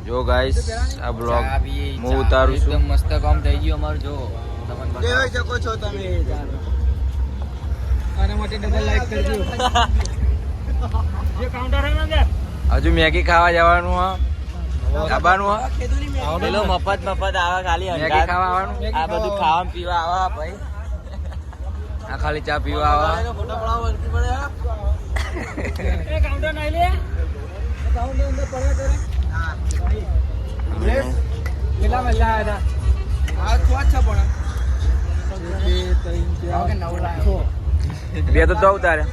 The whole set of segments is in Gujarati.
જો ગાઈસ આ બ્લોગ હું ઉતારું છું. એકદમ મસ્ત કામ થઈ ગયું અમારું. જો જોઈ શકો છો તમે. આના માટે ડબલ લાઈક કરજો. જે કાઉન્ટર હે ને હજુ મેગી ખાવા જવાનું હા, ખાવાનું હા, પેલો મફત આવે ખાલી મેગી ખાવા આવવાનું. આ બધું ખાવા પીવા આવા ભાઈ. આ ખાલી ચા પીવા આવા. ફોટો પડાવો વળતી પડે. એ કાઉન્ટર નાઈ લે. કાઉન્ટર અંદર પડ્યા કરે. હા કેટલા મહિલા આયા હતા? આ થોડા છે પણ બે તો ઉતારે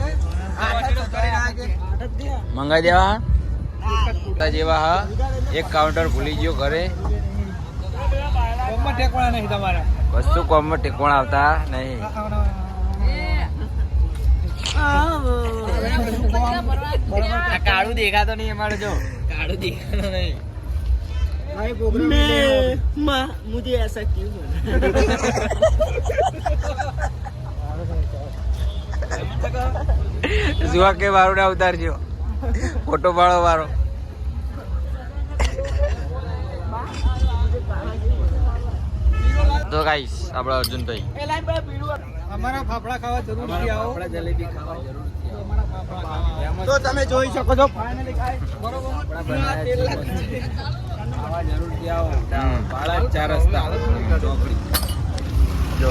મંગાઈ દેવા હા જેવા હા. એક કાઉન્ટર ભૂલી ગયો ઘરે. કોમમાં ટેકવાના નહીં તમારા. વસ્તુ કોમમાં ટેકવાના આવતા નહીં. આ કાળું દેખાતો નહીં અમારે. જો કાળું દેખાતો નહીં. मुझे ऐसा क्यों જુआ કે વારો ના ઉતારજો. ફોટો પાડો વારો. તો ગાઈસ આપડા અર્જુનભાઈ અમારા ફાફડા ખાવા જરૂરથી આવો. જલેબી ખાવા જરૂર. તો તમે જોઈ શકો છો ફાઇનલી ગાઈસ બરોબર ખાવા જરૂરથી આવો. 4 રસ્તા ચોકડી. જો